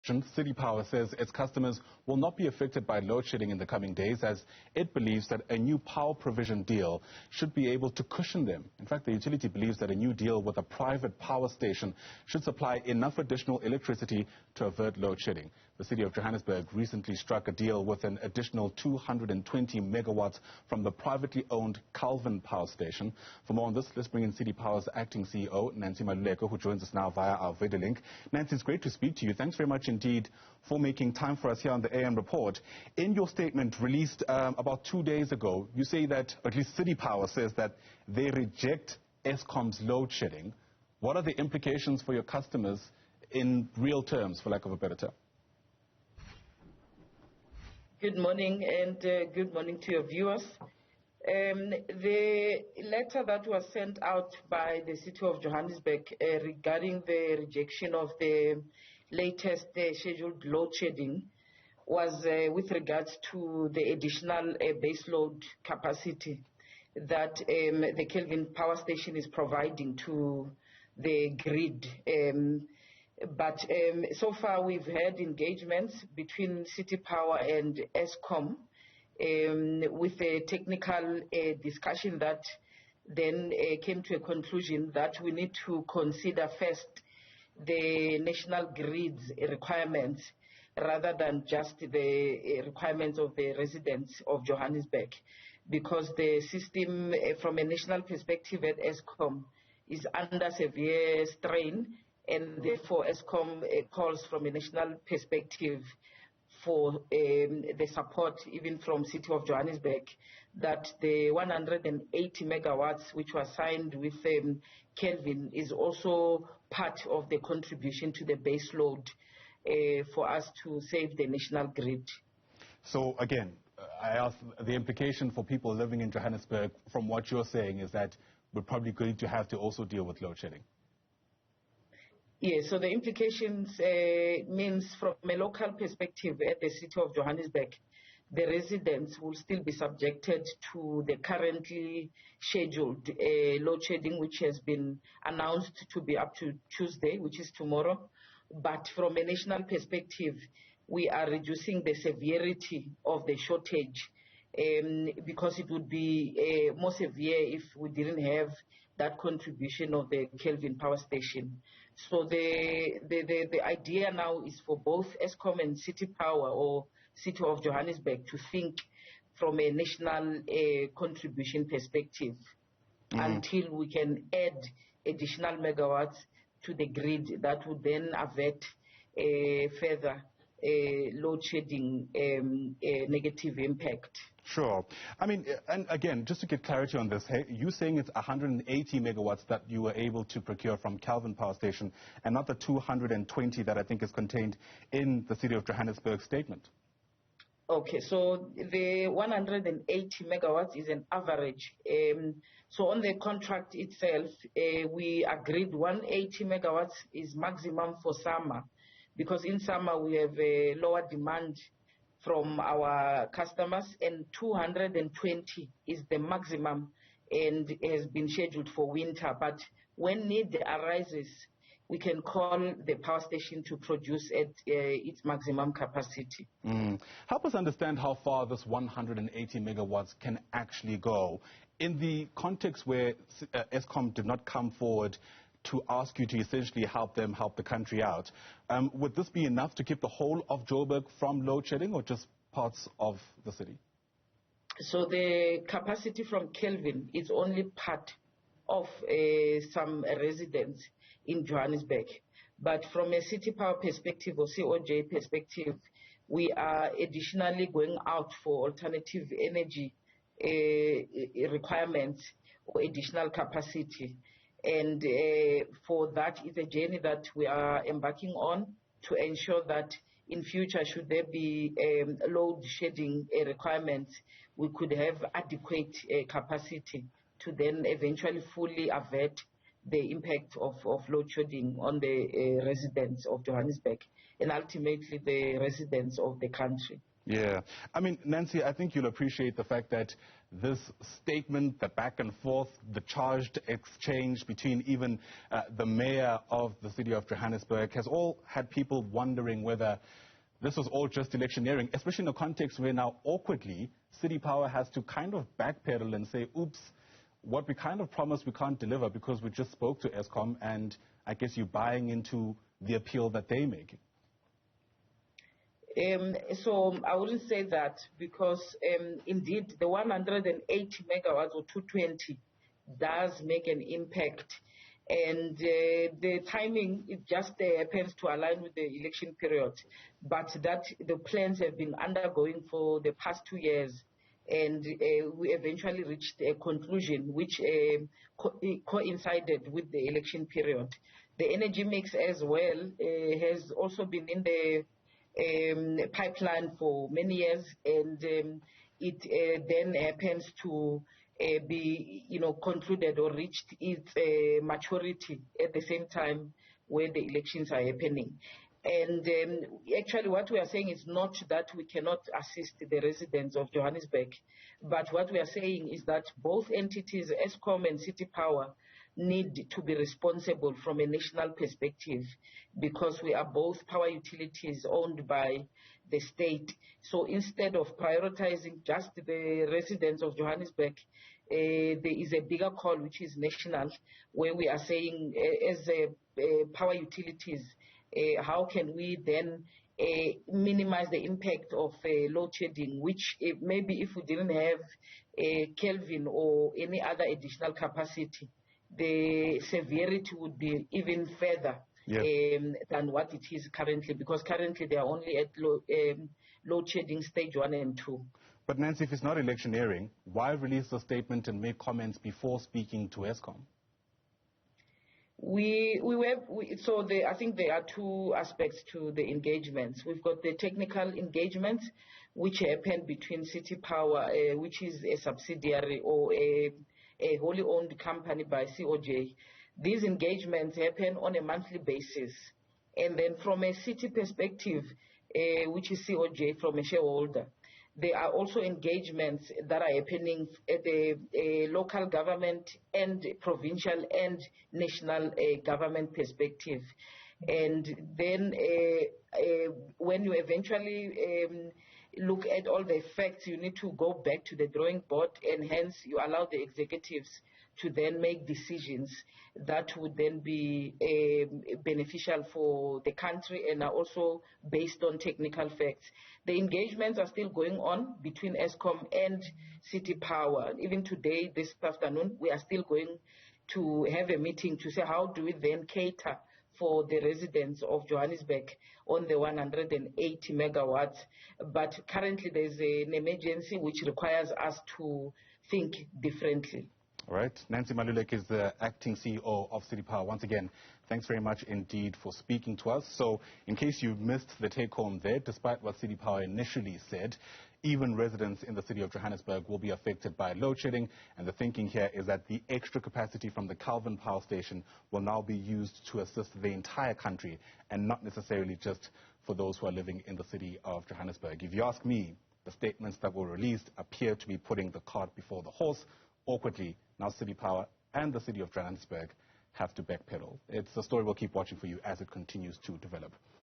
City Power says its customers will not be affected by load shedding in the coming days, as it believes that a new power provision deal should be able to cushion them. In fact, the utility believes that a new deal with a private power station should supply enough additional electricity to avert load shedding. The City of Johannesburg recently struck a deal with an additional 220 megawatts from the privately owned Kelvin power station. For more on this, let's bring in City Power's acting CEO, Maluleke, who joins us now via our video link. Nancy, it's great to speak to you. Thanks very much indeed for making time for us here on the AM Report. In your statement released about 2 days ago, you say that, or at least City Power says that they reject Eskom's load shedding. What are the implications for your customers in real terms, for lack of a better term? Good morning, and good morning to your viewers. The letter that was sent out by the City of Johannesburg regarding the rejection of the latest scheduled load shedding was with regards to the additional baseload capacity that the Kelvin power station is providing to the grid. But so far we've had engagements between City Power and Eskom with a technical discussion that then came to a conclusion that we need to consider first the national grid's requirements rather than just the requirements of the residents of Johannesburg, because the system from a national perspective at Eskom is under severe strain, and therefore Eskom calls from a national perspective for the support even from City of Johannesburg that the 180 megawatts which was signed with Kelvin is also part of the contribution to the base load for us to save the national grid. So again, I ask, the implication for people living in Johannesburg from what you're saying is that we're probably going to have to also deal with load shedding. Yes, so the implications means from a local perspective at the City of Johannesburg, the residents will still be subjected to the currently scheduled load shedding, which has been announced to be up to Tuesday, which is tomorrow. But from a national perspective, we are reducing the severity of the shortage because it would be more severe if we didn't have that contribution of the Kelvin power station. So the idea now is for both Eskom and City Power or City of Johannesburg to think from a national contribution perspective until we can add additional megawatts to the grid that would then avert further load shedding negative impact. Sure. I mean, and again, just to get clarity on this, you're saying it's 180 megawatts that you were able to procure from Kelvin Power Station and not the 220 that I think is contained in the City of Johannesburg statement. Okay, so the 180 megawatts is an average. So on the contract itself, we agreed 180 megawatts is maximum for summer, because in summer we have a lower demand from our customers, and 220 is the maximum and has been scheduled for winter. But when need arises, we can call the power station to produce at its maximum capacity. Help us understand how far this 180 megawatts can actually go in the context where Eskom did not come forward to ask you to essentially help the country out. Would this be enough to keep the whole of Joburg from load shedding, or just parts of the city? So the capacity from Kelvin is only part of some residents in Johannesburg. But from a City Power perspective or COJ perspective, we are additionally going out for alternative energy requirements or additional capacity. And for that is a journey that we are embarking on to ensure that in future, should there be load shedding requirements, we could have adequate capacity to then eventually fully avert the impact of load shedding on the residents of Johannesburg and ultimately the residents of the country. Yeah. I mean, Nancy, I think you'll appreciate the fact that this statement, the back and forth, the charged exchange between even the mayor of the city of Johannesburg has all had people wondering whether this was all just electioneering, especially in a context where now awkwardly City Power has to kind of backpedal and say, oops, what we kind of promised we can't deliver because we just spoke to Eskom, and I guess you're buying into the appeal that they're making. So I wouldn't say that because indeed the 180 megawatts or 220 does make an impact, and the timing, it just happens to align with the election period, but that the plans have been undergoing for the past 2 years, and we eventually reached a conclusion which coincided with the election period. The energy mix as well has also been in the pipeline for many years, and it then happens to be, concluded or reached its maturity at the same time where the elections are happening. And actually what we are saying is not that we cannot assist the residents of Johannesburg, but what we are saying is that both entities, Eskom and City Power, need to be responsible from a national perspective because we are both power utilities owned by the state. So instead of prioritizing just the residents of Johannesburg, there is a bigger call which is national, where we are saying as power utilities, how can we then minimize the impact of load shedding, which maybe if we didn't have Kelvin or any other additional capacity, the severity would be even further than what it is currently, because currently they are only at load shedding stage 1 and 2. But Nancy, if it's not electioneering, why release a statement and make comments before speaking to Eskom? I think there are two aspects to the engagements. We've got the technical engagements, which happen between City Power, which is a subsidiary or a wholly owned company by COJ. These engagements happen on a monthly basis. And then from a city perspective, which is COJ, from a shareholder, there are also engagements that are happening at the local government and provincial and national government perspective. And then when you eventually look at all the facts, you need to go back to the drawing board, and hence you allow the executives to then make decisions that would then be beneficial for the country and are also based on technical facts. The engagements are still going on between Eskom and City Power. Even today, this afternoon, we are still going to have a meeting to say how do we then cater for the residents of Johannesburg on the 180 megawatts. But currently there's an emergency which requires us to think differently. All right. Nancy Maluleke is the acting CEO of City Power. Once again, thanks very much indeed for speaking to us. So in case you missed the take home there, despite what City Power initially said, even residents in the city of Johannesburg will be affected by load shedding, and the thinking here is that the extra capacity from the Kelvin power station will now be used to assist the entire country and not necessarily just for those who are living in the city of Johannesburg. If you ask me, the statements that were released appear to be putting the cart before the horse. Awkwardly, now City Power and the city of Johannesburg have to backpedal. It's a story we'll keep watching for you as it continues to develop.